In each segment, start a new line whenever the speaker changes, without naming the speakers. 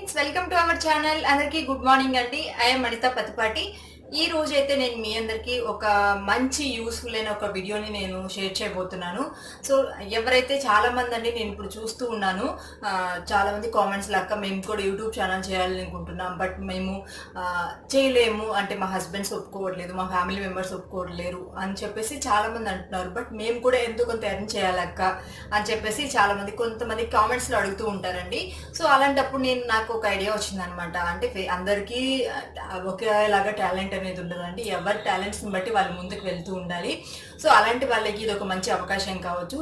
Friends, welcome to our channel. అందరికీ good morning అండి. I'm Anitha Pathipati. ఈ రోజు అయితే నేను మీ అందరికీ ఒక మంచి యూస్ఫుల్ అయిన ఒక వీడియోని నేను షేర్ చేయబోతున్నాను. సో ఎవరైతే చాలా మంది అండి, నేను ఇప్పుడు చూస్తూ ఉన్నాను, చాలా మంది కామెంట్స్ లాక్క మేము కూడా యూట్యూబ్ ఛానల్ చేయాలని అనుకుంటున్నాం, బట్ మేము చేయలేము అంటే మా హస్బెండ్స్ ఒప్పుకోవట్లేదు, మా ఫ్యామిలీ మెంబర్స్ ఒప్పుకోవట్లేరు అని చెప్పేసి చాలా మంది అంటున్నారు. బట్ మేము కూడా ఎందుకు కొంత ఎర్న్ చేయాలక్క అని చెప్పేసి చాలా మంది కొంతమంది కామెంట్స్లో అడుగుతూ ఉంటారండి. సో అలాంటప్పుడు నాకు ఒక ఐడియా వచ్చిందనమాట. అంటే అందరికీ ఒకేలాగా టాలెంట్ అనేది ఉండదండి. ఎవరి టాలెంట్స్ని బట్టి వాళ్ళు ముందుకు వెళ్తూ ఉండాలి. సో అలాంటి వాళ్ళకి ఇది ఒక మంచి అవకాశం కావచ్చు.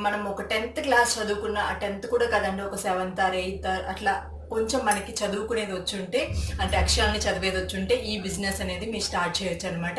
మనం ఒక 10th క్లాస్ చదువుకున్న, 10th కూడా కదండి, ఒక 7th or 8th అట్లా కొంచెం మనకి చదువుకునేది వచ్చుంటే, అంటే అక్షరాన్ని చదివేది వచ్చుంటే ఈ బిజినెస్ అనేది మీరు స్టార్ట్ చేయొచ్చు అనమాట.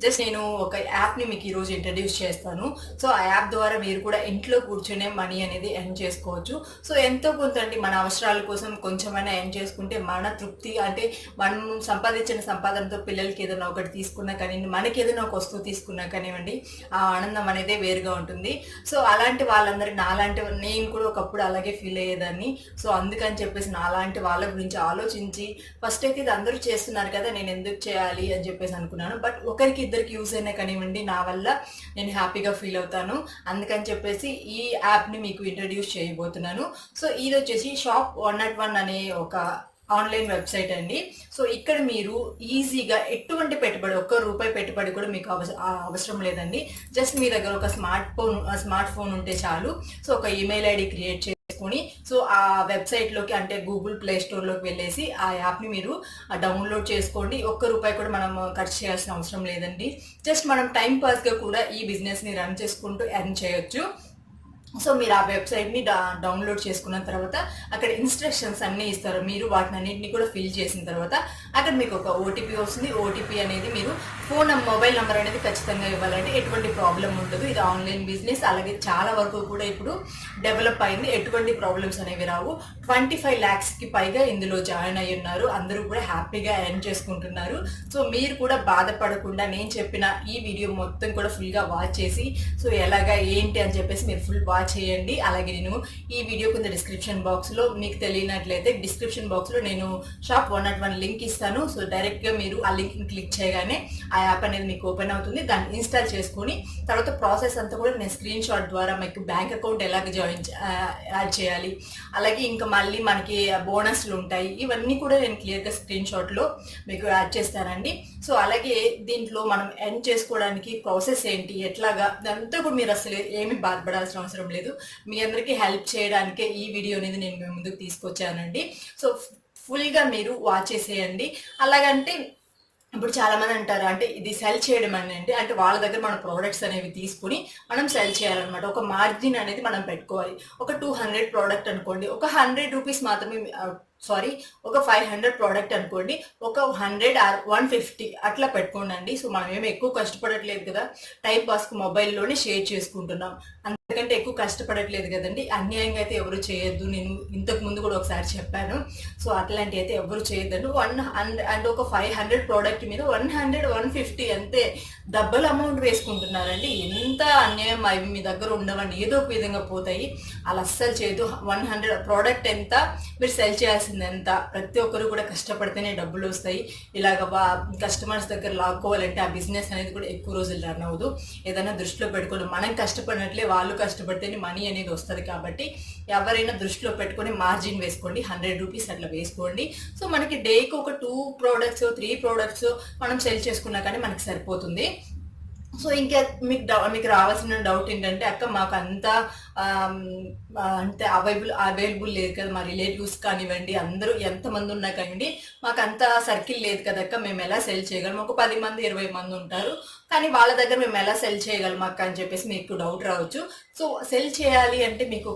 జస్ట్ నేను ఒక యాప్ని మీకు ఈరోజు ఇంట్రడ్యూస్ చేస్తాను. సో ఆ యాప్ ద్వారా మీరు కూడా ఇంట్లో కూర్చొనే మనీ అనేది ఎర్న్ చేసుకోవచ్చు. సో ఎంతో కొంత అండి, మన అవసరాల కోసం కొంచెమైనా ఎర్న్ చేసుకుంటే మన తృప్తి, అంటే మనం సంపాదించిన సంపాదనతో పిల్లలకి ఏదైనా ఒకటి తీసుకున్నా కానివ్వండి, మనకి ఏదైనా ఒక వస్తువు తీసుకున్నా కానివ్వండి, ఆ ఆనందం అనేది వేరుగా ఉంటుంది. సో అలాంటి వాళ్ళందరూ నాలాంటి, నేను కూడా ఒకప్పుడు అలాగే ఫీల్ అయ్యేదాన్ని. సో అందుకని చెప్పేసి అలాంటి వాళ్ళ గురించి ఆలోచించి ఫస్ట్ అయితే ఇది అందరూ చేస్తున్నారు కదా, నేను ఎందుకు చేయాలి అని చెప్పేసి అనుకున్నాను. బట్ ఒకరికి ఇద్దరికి యూజ్ అయినా కానివ్వండి, నా వల్ల నేను హ్యాపీగా ఫీల్ అవుతాను. అందుకని చెప్పేసి ఈ యాప్ని మీకు ఇంట్రడ్యూస్ చేయబోతున్నాను. సో ఇది వచ్చేసి Shop101 అనే ఒక ఆన్లైన్ వెబ్సైట్ అండి. సో ఇక్కడ మీరు ఈజీగా ఎటువంటి పెట్టుబడి, ₹1 పెట్టుబడి కూడా మీకు అవసరం లేదండి. జస్ట్ మీ దగ్గర ఒక స్మార్ట్ ఫోన్ ఉంటే చాలు. సో ఒక ఈమెయిల్ ఐడి క్రియేట్ చేసుకొని, సో ఆ వెబ్సైట్లోకి, అంటే గూగుల్ ప్లే స్టోర్లోకి వెళ్ళేసి ఆ యాప్ని మీరు డౌన్లోడ్ చేసుకోండి. ₹1 కూడా మనం ఖర్చు చేయాల్సిన అవసరం లేదండి. జస్ట్ మనం టైం పాస్గా కూడా ఈ బిజినెస్ని రన్ చేసుకుంటూ ఎర్న్ చేయొచ్చు. సో మీరు ఆ వెబ్సైట్ని డౌన్లోడ్ చేసుకున్న తర్వాత అక్కడ ఇన్స్ట్రక్షన్స్ అన్నీ ఇస్తారు. మీరు వాటిని అన్నింటినీ కూడా ఫిల్ చేసిన తర్వాత అక్కడ మీకు ఒక ఓటీపీ వస్తుంది. ఓటీపీ అనేది మీరు మొబైల్ నెంబర్ అనేది ఖచ్చితంగా ఇవ్వాలంటే ఎటువంటి ప్రాబ్లం ఉండదు. ఇది ఆన్లైన్ బిజినెస్, అలాగే చాలా వరకు కూడా ఇప్పుడు డెవలప్ అయింది. ఎటువంటి ప్రాబ్లమ్స్ అనేవి రావు. 25 lakhsకి పైగా ఇందులో జాయిన్ అయ్యి ఉన్నారు. అందరూ కూడా హ్యాపీగా ఎర్న్ చేసుకుంటున్నారు. సో మీరు కూడా బాధపడకుండా నేను చెప్పిన ఈ వీడియో మొత్తం కూడా ఫుల్గా వాచ్ చేసి, సో ఎలాగా ఏంటి అని చెప్పేసి మీరు ఫుల్ వాచ్ చేయండి. అలాగే నేను ఈ వీడియో కింద డిస్క్రిప్షన్ బాక్స్లో, మీకు తెలియనట్లయితే డిస్క్రిప్షన్ బాక్స్లో నేను Shop101 లింక్ ఇస్తాను. సో డైరెక్ట్గా మీరు ఆ లింక్ని క్లిక్ చేయగానే ఆ యాప్ అనేది మీకు ఓపెన్ అవుతుంది. దాన్ని ఇన్స్టాల్ చేసుకొని తర్వాత ప్రాసెస్ అంతా కూడా నేను స్క్రీన్ షాట్ ద్వారా మీకు బ్యాంక్ అకౌంట్ ఎలాగ యాడ్ చేయాలి, అలాగే ఇంకా మళ్ళీ మనకి బోనస్లు ఉంటాయి, ఇవన్నీ కూడా నేను క్లియర్గా స్క్రీన్ షాట్లో మీకు యాడ్ చేస్తానండి. సో అలాగే దీంట్లో మనం ఎర్న్ చేసుకోవడానికి ప్రాసెస్ ఏంటి, ఎట్లాగా, అదంతా కూడా మీరు అసలు ఏమీ బాధపడాల్సిన అవసరం లేదు. మీ అందరికీ హెల్ప్ చేయడానికే ఈ వీడియో అనేది నేను మీ ముందుకు తీసుకొచ్చానండి. సో ఫుల్గా మీరు వాచ్ చేసేయండి. అలాగంటే ఇప్పుడు చాలా మంది అంటారు, అంటే ఇది సెల్ చేయడం అంటే వాళ్ళ దగ్గర మన ప్రోడక్ట్స్ అనేవి తీసుకుని మనం సెల్ చేయాలన్నమాట. ఒక మార్జిన్ అనేది మనం పెట్టుకోవాలి. ఒక 200 ప్రోడక్ట్ అనుకోండి, ఒక ₹100 మాత్రమే, ఒక 500 ప్రోడక్ట్ అనుకోండి, ఒక 100 or 150 అట్లా పెట్టుకోండి. సో మనం ఏమి ఎక్కువ కష్టపడట్లేదు కదా, టైం పాస్కి మొబైల్లోనే షేర్ చేసుకుంటున్నాం, అంతకంటే ఎక్కువ కష్టపడట్లేదు కదండి. అన్యాయంగా అయితే ఎవరు చేయొద్దు. నేను ఇంతకు ముందు కూడా ఒకసారి చెప్పాను. సో అట్లాంటివి అయితే ఎవరు చేయొద్దండి. 100 అండ్ ఒక 500 ప్రోడక్ట్ మీద 100, 150 అంతే డబుల్ అమౌంట్ వేసుకుంటున్నారండి. ఎంత అన్యాయం. అవి మీ దగ్గర ఉండవండి, ఏదో ఒక విధంగా పోతాయి. అలా అస్సలు చేయదు. 100 ప్రోడక్ట్ ఎంత, మీరు సెల్ చేయాల్సింది ఎంత. ప్రతి ఒక్కరు కూడా కష్టపడితేనే డబ్బులు వస్తాయి. ఇలాగ కస్టమర్స్ దగ్గర లాక్కోవాలంటే ఆ బిజినెస్ అనేది కూడా ఎక్కువ రోజులు రన్ అవ్వదు. ఏదైనా దృష్టిలో పెట్టుకోండి, మనం కష్టపడినట్లే వాళ్ళు కష్టపడితేనే మనీ అనేది వస్తుంది. కాబట్టి ఎవరైనా దృష్టిలో పెట్టుకొని మార్జిన్ వేసుకోండి, ₹100 అట్లా వేసుకోండి. సో మనకి డేకి ఒక 2 ప్రోడక్ట్స్ 3 ప్రోడక్ట్స్ మనం సెల్ చేసుకున్నా కానీ మనకి సరిపోతుంది. సో ఇంకా మీకు రావాల్సిన డౌట్ ఏంటంటే, అక్క మాకు అంతా అంటే అవైలబుల్ లేదు కదా, మా రిలేటివ్స్ కానివ్వండి, అందరూ ఎంతమంది ఉన్నా కానివ్వండి, మాకు అంత సర్కిల్ లేదు కదక్క, మేము ఎలా సెల్ చేయగలం, ఒక 10 మంది 20 మంది ఉంటారు, కానీ వాళ్ళ దగ్గర మేము ఎలా సెల్ చేయగలం అక్క అని చెప్పేసి మీకు డౌట్ రావచ్చు. సో సెల్ చేయాలి అంటే మీకు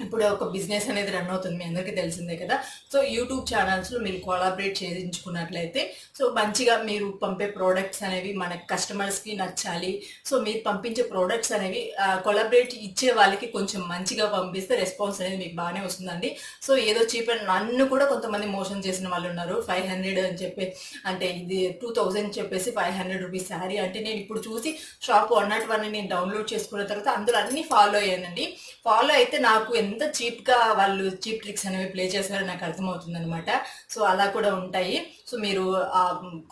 ఇప్పుడు ఒక బిజినెస్ అనేది రన్ అవుతుంది, మీ అందరికీ తెలిసిందే కదా. సో యూట్యూబ్ ఛానల్స్లో మీరు కొలాబరేట్ చేయించుకున్నట్లయితే, సో మంచిగా మీరు పంపే ప్రోడక్ట్స్ అనేవి మన కస్టమర్స్కి నచ్చాలి. సో మీరు పంపించే ప్రోడక్ట్స్ అనేవి కొలాబరేట్ ఇచ్చే వాళ్ళకి కొంచెం మంచిగా పంపిస్తే రెస్పాన్స్ అనేది మీకు బాగానే వస్తుందండి. సో ఏదో చీప్ అండ్, నన్ను కూడా కొంతమంది మోసం చేసిన వాళ్ళు ఉన్నారు. 500 అని చెప్పి, అంటే ఇది 2000 చెప్పేసి ₹500 శారీ అంటే, నేను ఇప్పుడు చూసి Shop101 నేను డౌన్లోడ్ చేసుకున్న తర్వాత అందులో అన్ని ఫాలో అయ్యానండి. ఫాలో అయితే నాకు ఎంత చీప్గా వాళ్ళు చీప్ ట్రిక్స్ అనేవి ప్లే చేస్తారో నాకు అర్థమవుతుంది అనమాట. సో అలా కూడా ఉంటాయి. సో మీరు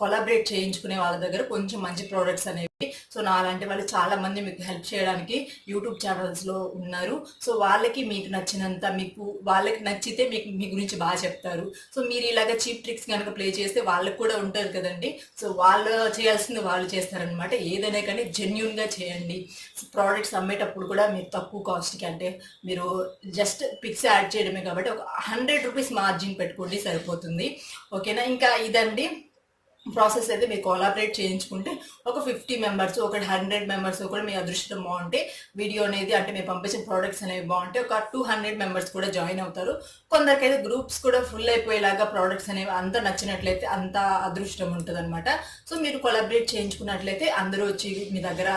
కొలాబరేట్ చేయించుకునే వాళ్ళ దగ్గర కొంచెం మంచి ప్రోడక్ట్స్ అనేవి, సో నా అలాంటి వాళ్ళు చాలా మంది మీకు హెల్ప్ చేయడానికి యూట్యూబ్ ఛానల్స్లో ఉన్నారు. సో వాళ్ళకి మీకు నచ్చినంత, వాళ్ళకి నచ్చితే మీకు మీ గురించి బాగా చెప్తారు. సో మీరు ఇలాగ చీప్ ట్రిక్స్ కనుక ప్లే చేస్తే వాళ్ళకి కూడా ఉంటుంది కదండి. సో వాళ్ళు చేయాల్సింది వాళ్ళు చేస్తారనమాట. ఏదైనా కానీ జెన్యూన్గా చేయండి. ప్రోడక్ట్స్ అమ్మేటప్పుడు కూడా మీరు తక్కువ కాస్ట్కి, అంటే మీరు జస్ట్ పిక్స్ యాడ్ చేయడమే కాబట్టి ఒక 100 రూపీస్ మార్జిన్ పెట్టుకోండి, సరిపోతుంది. ఓకేనా? ఇంకా ఇదండి ప్రాసెస్ అయితే మీరు కొలాబరేట్ చేయించుకుంటే ఒక 50 మెంబర్స్, ఒక 100 మెంబర్స్ కూడా మీ అదృష్టం బాగుంటే, వీడియో అనేది అంటే మీరు పంపించిన ప్రోడక్ట్స్ అనేవి బాగుంటే ఒక 200 మెంబర్స్ కూడా జాయిన్ అవుతారు. కొందరికైతే గ్రూప్స్ కూడా ఫుల్ అయిపోయేలాగా ప్రోడక్ట్స్ అనేవి అంత నచ్చినట్లయితే అంత అదృష్టం ఉంటుంది అనమాట. సో మీరు కొలాబరేట్ చేయించుకున్నట్లయితే అందరూ వచ్చి మీ దగ్గర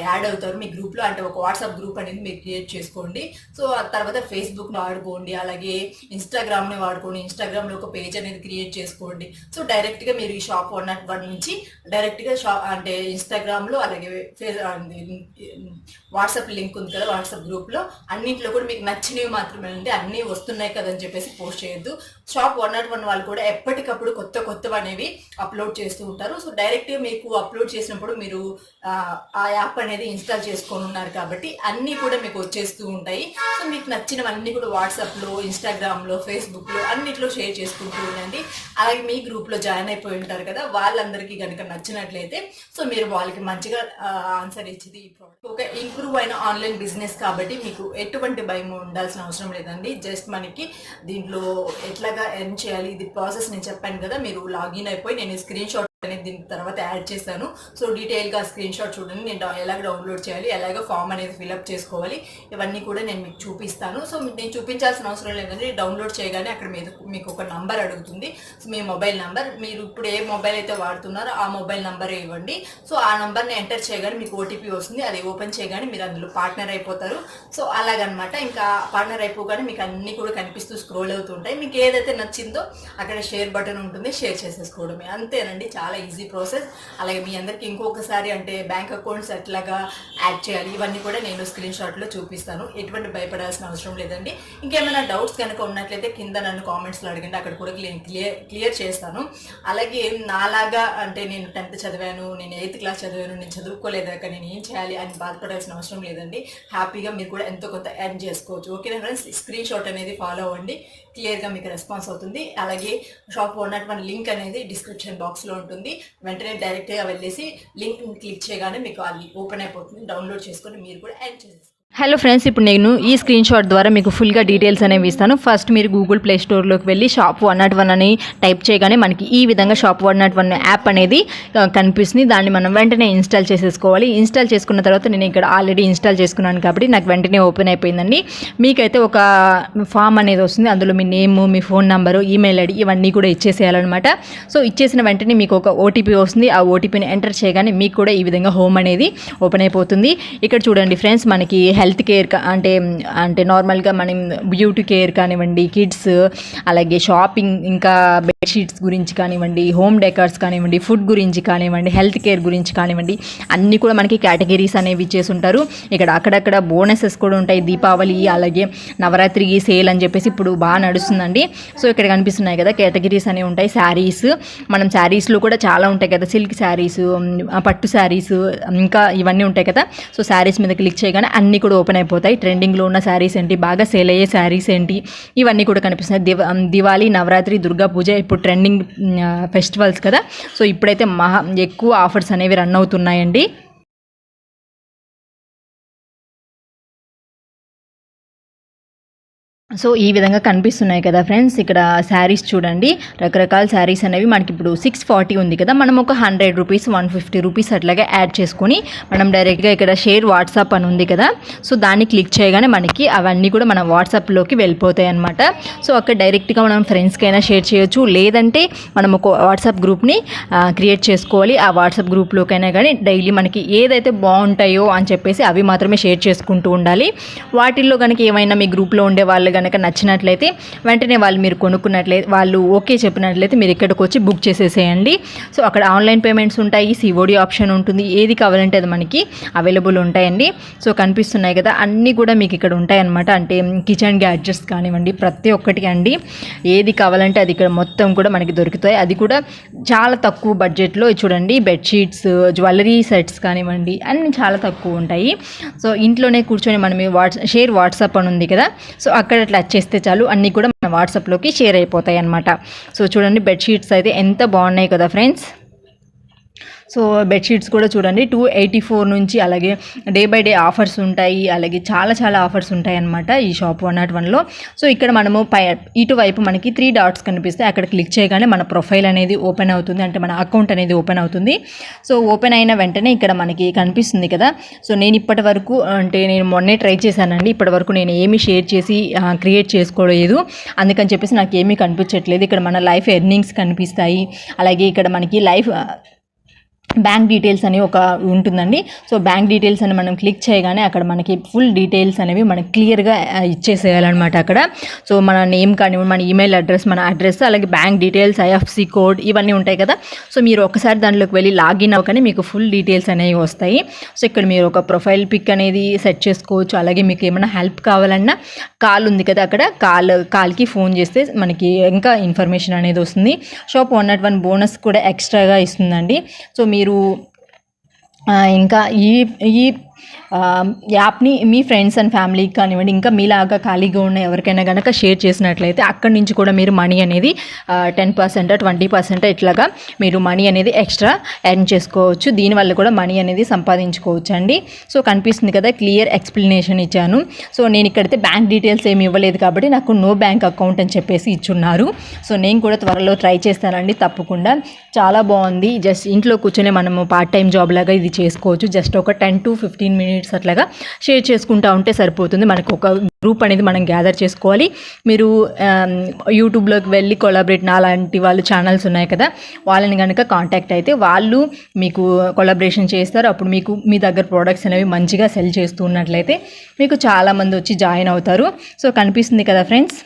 యాడ్ అవుతారు మీ గ్రూప్లో. అంటే ఒక వాట్సాప్ గ్రూప్ అనేది మీరు క్రియేట్ చేసుకోండి. సో ఆ తర్వాత ఫేస్బుక్ని వాడుకోండి, అలాగే ఇన్స్టాగ్రామ్ని వాడుకోండి. ఇన్స్టాగ్రామ్లో ఒక పేజ్ అనేది క్రియేట్ చేసుకోండి. సో డైరెక్ట్గా మీరు ఈ షాప్ 101 నుంచి డైరెక్ట్గా అంటే ఇన్స్టాగ్రామ్లో, అలాగే వాట్సాప్ లింక్ ఉంది కదా వాట్సాప్ గ్రూప్లో, అన్నింటిలో కూడా మీకు నచ్చినవి మాత్రమే అంటే అన్నీ వస్తున్నాయి కదని చెప్పేసి పోస్ట్ చేయొద్దు. షాప్ 101 వాళ్ళు కూడా ఎప్పటికప్పుడు కొత్తవి అనేవి అప్లోడ్ చేస్తూ ఉంటారు. సో డైరెక్ట్గా మీకు అప్లోడ్ చేసినప్పుడు మీరు ఆ యాప్ అనేది ఇన్స్టాల్ చేసుకొని ఉన్నారు కాబట్టి అన్నీ కూడా మీకు వచ్చేస్తూ ఉంటాయి. సో మీకు నచ్చినవన్నీ కూడా వాట్సాప్లో, ఇన్స్టాగ్రామ్లో, ఫేస్బుక్లో అన్నిట్లో షేర్ చేసుకుంటూ ఉండండి. అలాగే మీ గ్రూప్లో జాయిన్ అయిపోయి ఉంటారు కదా, వాళ్ళందరికీ కనుక నచ్చినట్లయితే సో మీరు వాళ్ళకి మంచిగా ఆన్సర్ ఇచ్చేది ఈ ప్రోడక్ట్. ఒక ఇంప్రూవ్ అయిన ఆన్లైన్ బిజినెస్ కాబట్టి మీకు ఎటువంటి భయం ఉండాల్సిన అవసరం లేదండి. జస్ట్ మనకి దీంట్లో ఎట్లాగా ఎర్న్ చేయాలి ఇది ప్రాసెస్ నేను చెప్పాను కదా, మీరు లాగిన్ అయిపోయి నేను స్క్రీన్ షాట్ అనేది దీని తర్వాత యాడ్ చేశాను. సో డీటెయిల్గా స్క్రీన్ షాట్ చూడండి, నేను ఎలాగ డౌన్లోడ్ చేయాలి, ఎలాగ ఫామ్ అనేది ఫిల్అప్ చేసుకోవాలి, ఇవన్నీ కూడా నేను మీకు చూపిస్తాను. సో నేను చూపించాల్సిన అవసరం లేదండి. డౌన్లోడ్ చేయగానే అక్కడ మీకు ఒక నంబర్ అడుగుతుంది. సో మీ మొబైల్ నంబర్, మీరు ఇప్పుడు ఏ మొబైల్ అయితే వాడుతున్నారో ఆ మొబైల్ నంబరే ఇవ్వండి. సో ఆ నంబర్ని ఎంటర్ చేయగానే మీకు ఓటీపీ వస్తుంది. అది ఓపెన్ చేయగానే మీరు అందులో పార్ట్నర్ అయిపోతారు. సో అలాగనమాట. ఇంకా పార్ట్నర్ అయిపోగానే మీకు అన్నీ కూడా కనిపిస్తూ స్క్రోల్ అవుతుంటాయి. మీకు ఏదైతే నచ్చిందో అక్కడ షేర్ బటన్ ఉంటుంది, షేర్ చేసేసుకోవడమే, అంతేనండి. చాలా ఈజీ ప్రాసెస్. అలాగే మీ అందరికి ఇంకొకసారి అంటే బ్యాంక్ అకౌంట్స్ ఎట్లాగా యాడ్ చేయాలి ఇవన్నీ కూడా నేను స్క్రీన్ షాట్లో చూపిస్తాను. ఎటువంటి భయపడాల్సిన అవసరం లేదండి. ఇంకేమైనా డౌట్స్ కనుక ఉన్నట్లయితే కింద నన్ను కామెంట్స్లో అడగండి, అక్కడ కూడా క్లియర్ చేస్తాను. అలాగే నాలాగా అంటే నేను 10th చదివాను, నేను 8th క్లాస్ చదివాను, నేను చదువుకోలేదాక నేను ఏం చేయాలి అని బాధపడాల్సిన అవసరం లేదండి. హ్యాపీగా మీరు కూడా ఎంతో కొంత ఎర్న్ చేసుకోవచ్చు. ఓకేనా ఫ్రెండ్స్? స్క్రీన్ షాట్ అనేది ఫాలో అవ్వండి, క్లియర్గా మీకు రెస్పాన్స్ అవుతుంది. అలాగే షాప్ 101 లింక్ అనేది డిస్క్రిప్షన్ బాక్స్లో ఉంటుంది. వెంటనే డైరెక్ట్గా వెళ్ళేసి లింక్ క్లిక్ చేయగానే మీకు అది ఓపెన్ అయిపోతుంది. డౌన్లోడ్ చేసుకొని మీరు కూడా యాడ్ చేసేసుకోండి.
హలో ఫ్రెండ్స్, ఇప్పుడు నేను ఈ స్క్రీన్ షాట్ ద్వారా మీకు ఫుల్గా డీటెయిల్స్ అనేవి ఇస్తాను. ఫస్ట్ మీరు గూగుల్ ప్లే స్టోర్లోకి వెళ్ళి షాప్ 101 అని టైప్ చేయగానే మనకి ఈ విధంగా షాప్ 101 యాప్ అనేది కనిపిస్తుంది. దాన్ని మనం వెంటనే ఇన్స్టాల్ చేసేసుకోవాలి. ఇన్స్టాల్ చేసుకున్న తర్వాత నేను ఇక్కడ ఆల్రెడీ ఇన్స్టాల్ చేసుకున్నాను కాబట్టి నాకు వెంటనే ఓపెన్ అయిపోయిందండి. మీకైతే ఒక ఫామ్ అనేది వస్తుంది. అందులో మీ నేమ్, మీ ఫోన్ నెంబరు, ఈమెయిల్ ఐడి ఇవన్నీ కూడా ఇచ్చేసేయాలన్నమాట. సో ఇచ్చేసిన వెంటనే మీకు ఒక ఓటీపీ వస్తుంది. ఆ ఓటీపీని ఎంటర్ చేయగానే మీకు కూడా ఈ విధంగా హోమ్ అనేది ఓపెన్ అయిపోతుంది. ఇక్కడ చూడండి ఫ్రెండ్స్, మనకి హెల్త్ కేర్ అంటే నార్మల్గా మనం బ్యూటీ కేర్ కానివ్వండి, కిడ్స్, అలాగే షాపింగ్, ఇంకా బెడ్షీట్స్ గురించి కానివ్వండి, హోమ్ డెకర్స్ కానివ్వండి, ఫుడ్ గురించి కానివ్వండి, హెల్త్ కేర్ గురించి కానివ్వండి, అన్నీ కూడా మనకి కేటగిరీస్ అనేవి ఇచ్చేసి ఉంటారు. ఇక్కడ అక్కడక్కడ బోనసెస్ కూడా ఉంటాయి. దీపావళి అలాగే నవరాత్రికి సేల్ అని చెప్పేసి ఇప్పుడు బాగా నడుస్తుందండి. సో ఇక్కడ కనిపిస్తున్నాయి కదా కేటగిరీస్ అనేవి ఉంటాయి. శారీస్, మనం శారీస్లో కూడా చాలా ఉంటాయి కదా, సిల్క్ శారీస్, పట్టు శారీస్, ఇంకా ఇవన్నీ ఉంటాయి కదా. సో శారీస్ మీద క్లిక్ చేయగానే అన్నీ కూడా ఓపెన్ అయిపోతాయి. ట్రెండింగ్లో ఉన్న శారీస్ ఏంటి, బాగా సేల్ అయ్యే శారీస్ ఏంటి, ఇవన్నీ కూడా కనిపిస్తున్నాయి. దివాళీ, నవరాత్రి, దుర్గా పూజ ఇప్పుడు ట్రెండింగ్ ఫెస్టివల్స్ కదా. సో ఇప్పుడైతే ఎక్కువ ఆఫర్స్ అనేవి రన్ అవుతున్నాయండి. సో ఈ విధంగా కనిపిస్తున్నాయి కదా ఫ్రెండ్స్. ఇక్కడ శారీస్ చూడండి, రకరకాల శారీస్ అనేవి మనకి ఇప్పుడు 640 ఉంది కదా, మనం ఒక 100 రూపీస్, 150 రూపీస్ అట్లాగే యాడ్ చేసుకొని మనం డైరెక్ట్గా ఇక్కడ షేర్ వాట్సాప్ అని ఉంది కదా, సో దాన్ని క్లిక్ చేయగానే మనకి అవన్నీ కూడా మన వాట్సాప్లోకి వెళ్ళిపోతాయి అనమాట. సో అక్కడ డైరెక్ట్గా మనం ఫ్రెండ్స్కైనా షేర్ చేయొచ్చు, లేదంటే మనం ఒక వాట్సాప్ గ్రూప్ని క్రియేట్ చేసుకోవాలి. ఆ వాట్సాప్ గ్రూప్లోకైనా కానీ డైలీ మనకి ఏదైతే బాగుంటాయో అని చెప్పేసి అవి మాత్రమే షేర్ చేసుకుంటూ ఉండాలి. వాటిల్లో కనుక ఏమైనా మీ గ్రూప్లో ఉండే వాళ్ళు కనుక కనుక నచ్చినట్లయితే వెంటనే వాళ్ళు మీరు కొనుక్కున్నట్లయితే వాళ్ళు ఓకే చెప్పినట్లయితే మీరు ఇక్కడికి వచ్చి బుక్ చేసేసేయండి. సో అక్కడ ఆన్లైన్ పేమెంట్స్ ఉంటాయి, సిఓడి ఆప్షన్ ఉంటుంది, ఏది కావాలంటే అది మనకి అవైలబుల్ ఉంటాయండి. సో కనిపిస్తున్నాయి కదా, అన్నీ కూడా మీకు ఇక్కడ ఉంటాయన్నమాట. అంటే కిచెన్ గ్యాడ్జెట్స్ కానివ్వండి, ప్రతి ఒక్కటి అండి, ఏది కావాలంటే అది ఇక్కడ మొత్తం కూడా మనకి దొరుకుతాయి. అది కూడా చాలా తక్కువ బడ్జెట్లో. చూడండి, బెడ్షీట్స్, జ్యువెలరీ సెట్స్ కానివ్వండి, అన్నీ చాలా తక్కువ ఉంటాయి. సో ఇంట్లోనే కూర్చొని మనం షేర్ వాట్సాప్ అని ఉంది కదా, సో అక్కడ టచ్ చేస్తే చాలు అన్నీ కూడా మన వాట్సాప్లోకి షేర్ అయిపోతాయి అన్నమాట. సో చూడండి, బెడ్షీట్స్ అయితే ఎంత బాగున్నాయి కదా ఫ్రెండ్స్. సో బెడ్షీట్స్ కూడా చూడండి 284 నుంచి, అలాగే డే బై డే ఆఫర్స్ ఉంటాయి, అలాగే చాలా ఆఫర్స్ ఉంటాయి అన్నమాట ఈ షాప్ 101లో. సో ఇక్కడ మనము ఇటువైపు మనకి 3 డాట్స్ కనిపిస్తాయి, అక్కడ క్లిక్ చేయగానే మన ప్రొఫైల్ అనేది ఓపెన్ అవుతుంది, అంటే మన అకౌంట్ అనేది ఓపెన్ అవుతుంది. సో ఓపెన్ అయిన వెంటనే ఇక్కడ మనకి కనిపిస్తుంది కదా. సో నేను ఇప్పటి వరకు అంటే నేను మొన్నే ట్రై చేశానండి, ఇప్పటి వరకు నేను ఏమీ షేర్ చేసి క్రియేట్ చేసుకోలేదు, అందుకని చెప్పేసి నాకు ఏమీ కనిపించట్లేదు. ఇక్కడ మన లైఫ్ ఎర్నింగ్స్ కనిపిస్తాయి, అలాగే ఇక్కడ మనకి లైఫ్ బ్యాంక్ డీటెయిల్స్ అని ఒక ఉంటుందండి. సో బ్యాంక్ డీటెయిల్స్ అని మనం క్లిక్ చేయగానే అక్కడ మనకి ఫుల్ డీటెయిల్స్ అనేవి మనకి క్లియర్గా ఇచ్చేసేయాలన్నమాట అక్కడ. సో మన నేమ్ కానివ్వండి, మన ఈమెయిల్ అడ్రస్, మన అడ్రస్, అలాగే బ్యాంక్ డీటెయిల్స్, ఐఎఫ్సి కోడ్, ఇవన్నీ ఉంటాయి కదా. సో మీరు ఒకసారి దాంట్లోకి వెళ్ళి లాగిన్ అవ్వగానే మీకు ఫుల్ డీటెయిల్స్ అనేవి వస్తాయి. సో ఇక్కడ మీరు ఒక ప్రొఫైల్ పిక్ అనేది సెట్ చేసుకోవచ్చు, అలాగే మీకు ఏమైనా హెల్ప్ కావాలన్నా కాల్ ఉంది కదా, అక్కడ కాల్కి ఫోన్ చేస్తే మనకి ఇంకా ఇన్ఫర్మేషన్ అనేది వస్తుంది. షాప్ 101 బోనస్ కూడా ఎక్స్ట్రాగా ఇస్తుందండి. సో మీరు ఇంకా ఈ యాప్ని మీ ఫ్రెండ్స్ అండ్ ఫ్యామిలీకి కానివ్వండి, ఇంకా మీలాగా ఖాళీగా ఉన్న ఎవరికైనా కనుక షేర్ చేసినట్లయితే అక్కడి నుంచి కూడా మీరు మనీ అనేది 10%, 20% ఇట్లాగా మీరు మనీ అనేది ఎక్స్ట్రా ఎర్న్ చేసుకోవచ్చు. దీనివల్ల కూడా మనీ అనేది సంపాదించుకోవచ్చు అండి. సో కనిపిస్తుంది కదా, క్లియర్ ఎక్స్ప్లెనేషన్ ఇచ్చాను. సో నేను ఇక్కడైతే బ్యాంక్ డీటెయిల్స్ ఏమి ఇవ్వలేదు కాబట్టి నాకు నో బ్యాంక్ అకౌంట్ అని చెప్పేసి ఇచ్చున్నారు. సో నేను కూడా త్వరలో ట్రై చేస్తానండి తప్పకుండా. చాలా బాగుంది, జస్ట్ ఇంట్లో కూర్చొని మనము పార్ట్ టైం జాబ్ లాగా ఇది చేసుకోవచ్చు. జస్ట్ ఒక 10 to 15 minutes అట్లాగా షేర్ చేసుకుంటూ ఉంటే సరిపోతుంది. మనకు ఒక గ్రూప్ అనేది మనం గ్యాదర్ చేసుకోవాలి. మీరు యూట్యూబ్లోకి వెళ్ళి కొలాబరేట్ అలాంటి వాళ్ళు ఛానల్స్ ఉన్నాయి కదా, వాళ్ళని కనుక కాంటాక్ట్ అయితే వాళ్ళు మీకు కొలాబరేషన్ చేస్తారు. అప్పుడు మీకు మీ దగ్గర ప్రోడక్ట్స్ అనేవి మంచిగా సెల్ చేస్తూ ఉన్నట్లయితే మీకు చాలామంది వచ్చి జాయిన్ అవుతారు. సో కనిపిస్తుంది కదా ఫ్రెండ్స్,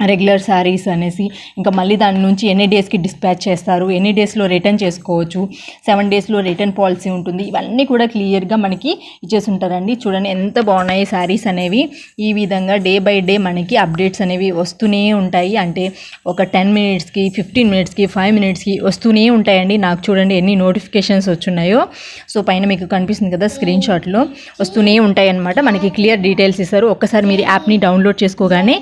రెగ్యులర్ శారీస్ అనేసి, ఇంకా మళ్ళీ దాని నుంచి ఎన్ని డేస్కి డిస్పాచ్ చేస్తారు, ఎన్ని డేస్లో రిటర్న్ చేసుకోవచ్చు, 7 daysలో రిటర్న్ పాలసీ ఉంటుంది, ఇవన్నీ కూడా క్లియర్గా మనకి ఇచ్చేసి ఉంటారండి. చూడండి ఎంత బాగున్నాయి శారీస్ అనేవి. ఈ విధంగా డే బై డే మనకి అప్డేట్స్ అనేవి వస్తూనే ఉంటాయి. అంటే ఒక 10 minutesకి, 15 minutesకి, 5 minutesకి వస్తూనే ఉంటాయండి. నాకు చూడండి ఎన్ని నోటిఫికేషన్స్ వచ్చున్నాయో. సో పైన మీకు కనిపిస్తుంది కదా స్క్రీన్ షాట్లో, వస్తూనే ఉంటాయి అన్నమాట. మనకి క్లియర్ డీటెయిల్స్ ఇస్తారు. ఒక్కసారి మీరు యాప్ని డౌన్లోడ్ చేసుకోగానే